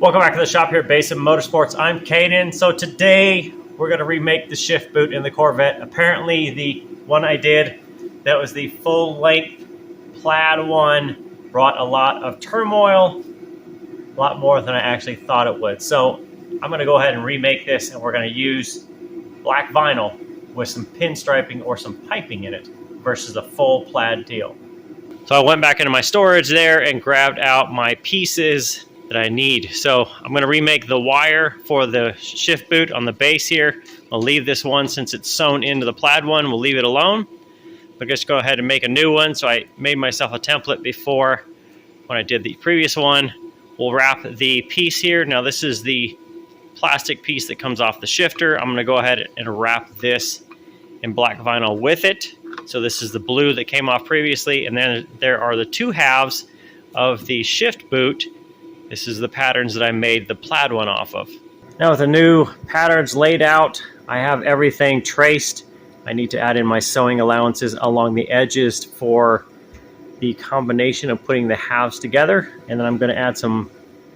Welcome back to the shop here at Basin Motorsports. I'm Canaan. So today we're going to remake the shift boot in the Corvette. Apparently the one I did, that was the full length plaid one, brought a lot of turmoil, a lot more than I actually thought it would. So I'm going to go ahead and remake this, and we're going to use black vinyl with some pinstriping or some piping in it versus a full plaid deal. So I went back into my storage there and grabbed out my pieces that I need. So I'm going to remake the wire for the shift boot on the base here. I'll leave this one since it's sewn into the plaid one. We'll leave it alone. But just go ahead and make a new one. So I made myself a template before when I did the previous one. We'll wrap the piece here. Now this is the plastic piece that comes off the shifter. I'm going to go ahead and wrap this in black vinyl with it. So this is the blue that came off previously, and then there are the two halves of the shift boot. This is the patterns that I made the plaid one off of. Now with the new patterns laid out, I have everything traced. I need to add in my sewing allowances along the edges for the combination of putting the halves together, and then I'm going to add some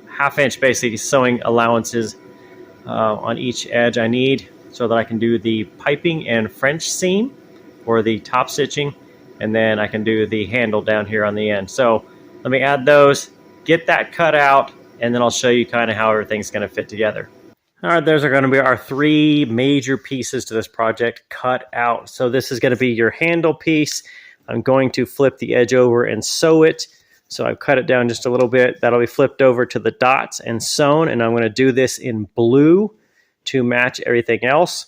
half-inch basically sewing allowances on each edge I need so that I can do the piping and French seam or the top stitching, and then I can do the handle down here on the end. So let me add those, get that cut out, and then I'll show you kind of how everything's going to fit together. All right, those are going to be our three major pieces to this project cut out. So this is going to be your handle piece. I'm going to flip the edge over and sew it. So I've cut it down just a little bit. That'll be flipped over to the dots and sewn, and I'm going to do this in blue to match everything else.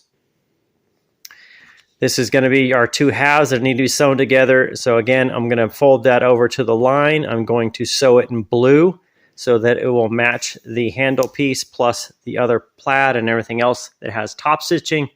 This is going to be our two halves that need to be sewn together. So again, I'm going to fold that over to the line. I'm going to sew it in blue so that it will match the handle piece plus the other plaid and everything else that has top stitching.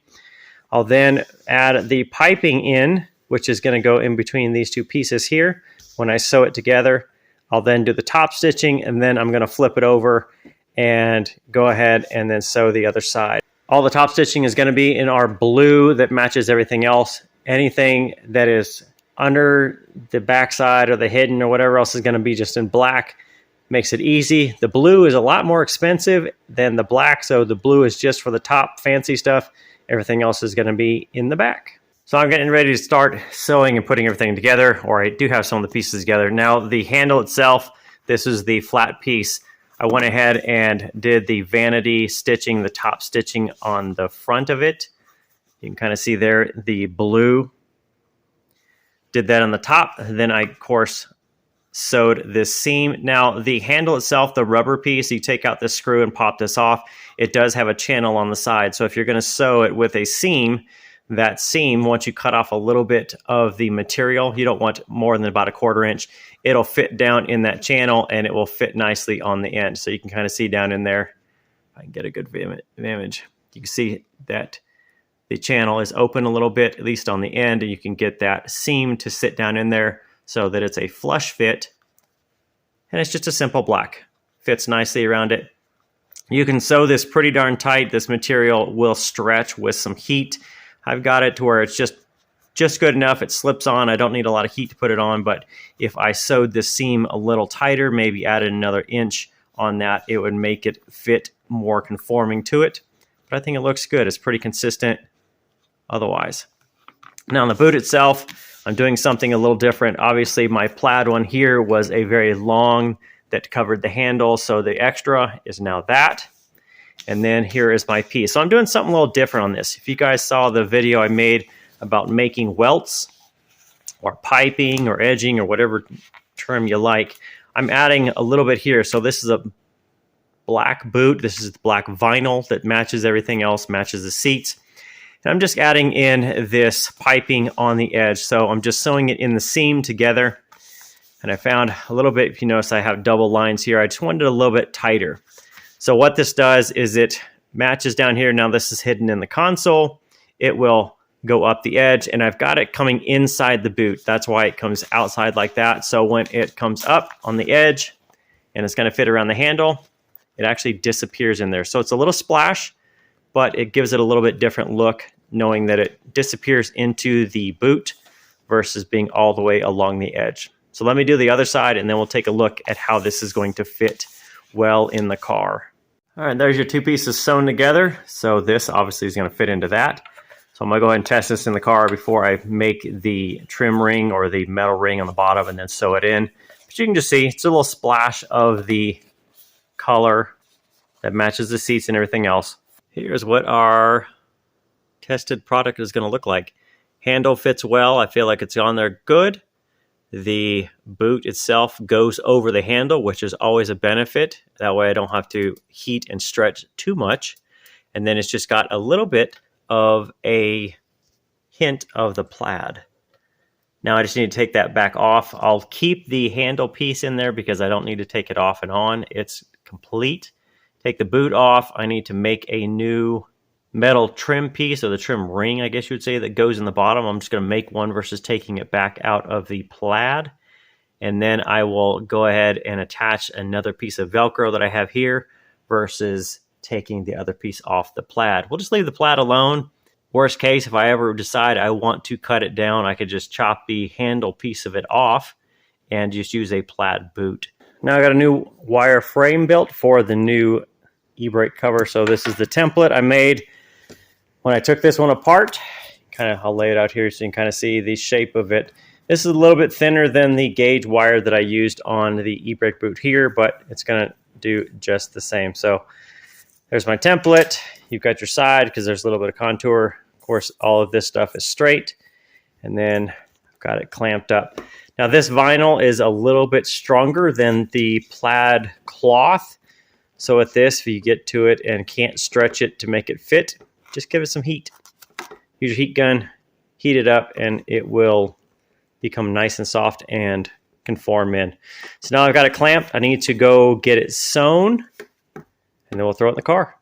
I'll then add the piping in, which is going to go in between these two pieces here. When I sew it together, I'll then do the top stitching, and then I'm going to flip it over and go ahead and then sew the other side. All the top stitching is going to be in our blue that matches everything else. Anything that is under the backside or the hidden or whatever else is going to be just in black. Makes it easy. The blue is a lot more expensive than the black, so the blue is just for the top fancy stuff. Everything else is going to be in the back. So I'm getting ready to start sewing and putting everything together, or I do have some of the pieces together. Now the handle itself, this is the flat piece. I went ahead and did the vanity stitching, the top stitching on the front of it. You can kind of see there the blue. Did that on the top. Then I, of course, sewed this seam. Now the handle itself, the rubber piece, you take out this screw and pop this off. It does have a channel on the side. So if you're going to sew it with a seam, that seam, once you cut off a little bit of the material, you don't want more than about 1/4 inch, it'll fit down in that channel and it will fit nicely on the end. So you can kind of see down in there, if I can get a good image, you can see that the channel is open a little bit, at least on the end, and you can get that seam to sit down in there so that it's a flush fit. And it's just a simple black. Fits nicely around it. You can sew this pretty darn tight. This material will stretch with some heat. I've got it to where it's just good enough. It slips on. I don't need a lot of heat to put it on, but if I sewed this seam a little tighter, maybe added another inch on that, it would make it fit more conforming to it. But I think it looks good. It's pretty consistent otherwise. Now on the boot itself, I'm doing something a little different. Obviously my plaid one here was a very long that covered the handle, so the extra is now that. And then here is my piece. So I'm doing something a little different on this. If you guys saw the video I made about making welts or piping or edging or whatever term you like, I'm adding a little bit here. So this is a black boot. This is the black vinyl that matches everything else, matches the seats. And I'm just adding in this piping on the edge. So I'm just sewing it in the seam together. And I found a little bit, if you notice I have double lines here, I just wanted it a little bit tighter. So what this does is it matches down here. Now this is hidden in the console. It will go up the edge, and I've got it coming inside the boot. That's why it comes outside like that. So when it comes up on the edge and it's going to fit around the handle, it actually disappears in there. So it's a little splash, but it gives it a little bit different look, knowing that it disappears into the boot versus being all the way along the edge. So let me do the other side, and then we'll take a look at how this is going to fit well in the car. All right, there's your two pieces sewn together. So this obviously is going to fit into that. So I'm going to go ahead and test this in the car before I make the trim ring or the metal ring on the bottom and then sew it in. But you can just see it's a little splash of the color that matches the seats and everything else. Here's what our tested product is going to look like. Handle fits well. I feel like it's on there good. The boot itself goes over the handle, which is always a benefit. That way I don't have to heat and stretch too much. And then it's just got a little bit of a hint of the plaid. Now I just need to take that back off. I'll keep the handle piece in there because I don't need to take it off and on. It's complete. Take the boot off. I need to make a new metal trim piece, or the trim ring, I guess you would say, that goes in the bottom. I'm just going to make one versus taking it back out of the plaid. And then I will go ahead and attach another piece of Velcro that I have here versus taking the other piece off the plaid. We'll just leave the plaid alone. Worst case, if I ever decide I want to cut it down, I could just chop the handle piece of it off and just use a plaid boot. Now I got a new wire frame built for the new e-brake cover. So this is the template I made when I took this one apart. I'll lay it out here so you can kind of see the shape of it. This is a little bit thinner than the gauge wire that I used on the e-brake boot here, but it's going to do just the same. So there's my template. You've got your side because there's a little bit of contour. Of course, all of this stuff is straight. And then I've got it clamped up. Now this vinyl is a little bit stronger than the plaid cloth. So with this, if you get to it and can't stretch it to make it fit, just give it some heat. Use your heat gun, heat it up, and it will become nice and soft and conform in. So now I've got it clamped. I need to go get it sewn, and then we'll throw it in the car.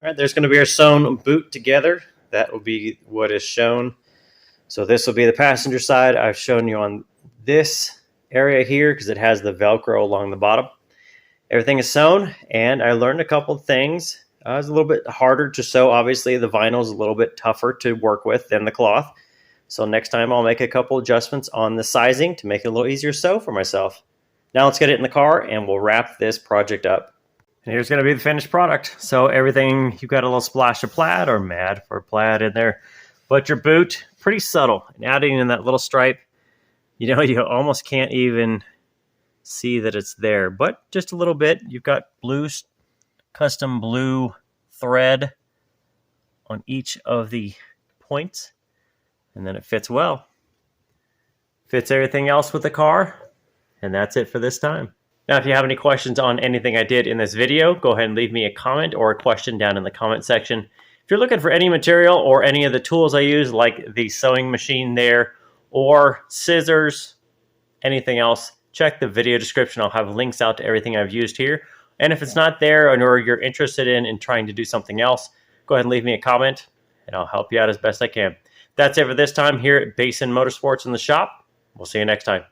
All right, there's going to be our sewn boot together. That will be what is shown. So this will be the passenger side. I've shown you on this area here because it has the Velcro along the bottom. Everything is sewn, and I learned a couple of things. It was a little bit harder to sew. Obviously, the vinyl is a little bit tougher to work with than the cloth. So next time I'll make a couple adjustments on the sizing to make it a little easier to sew for myself. Now let's get it in the car, and we'll wrap this project up. And here's going to be the finished product. So everything, you've got a little splash of plaid or mad for plaid in there. But your boot, pretty subtle. And adding in that little stripe, you know, you almost can't even see that it's there. But just a little bit. You've got blue, custom blue thread on each of the points. And then it fits well. Fits everything else with the car. And that's it for this time. Now, if you have any questions on anything I did in this video, go ahead and leave me a comment or a question down in the comment section. If you're looking for any material or any of the tools I use, like the sewing machine there, or scissors, anything else, check the video description. I'll have links out to everything I've used here. And if it's not there or you're interested in trying to do something else, go ahead and leave me a comment, and I'll help you out as best I can. That's it for this time here at Basin Motorsports in the shop. We'll see you next time.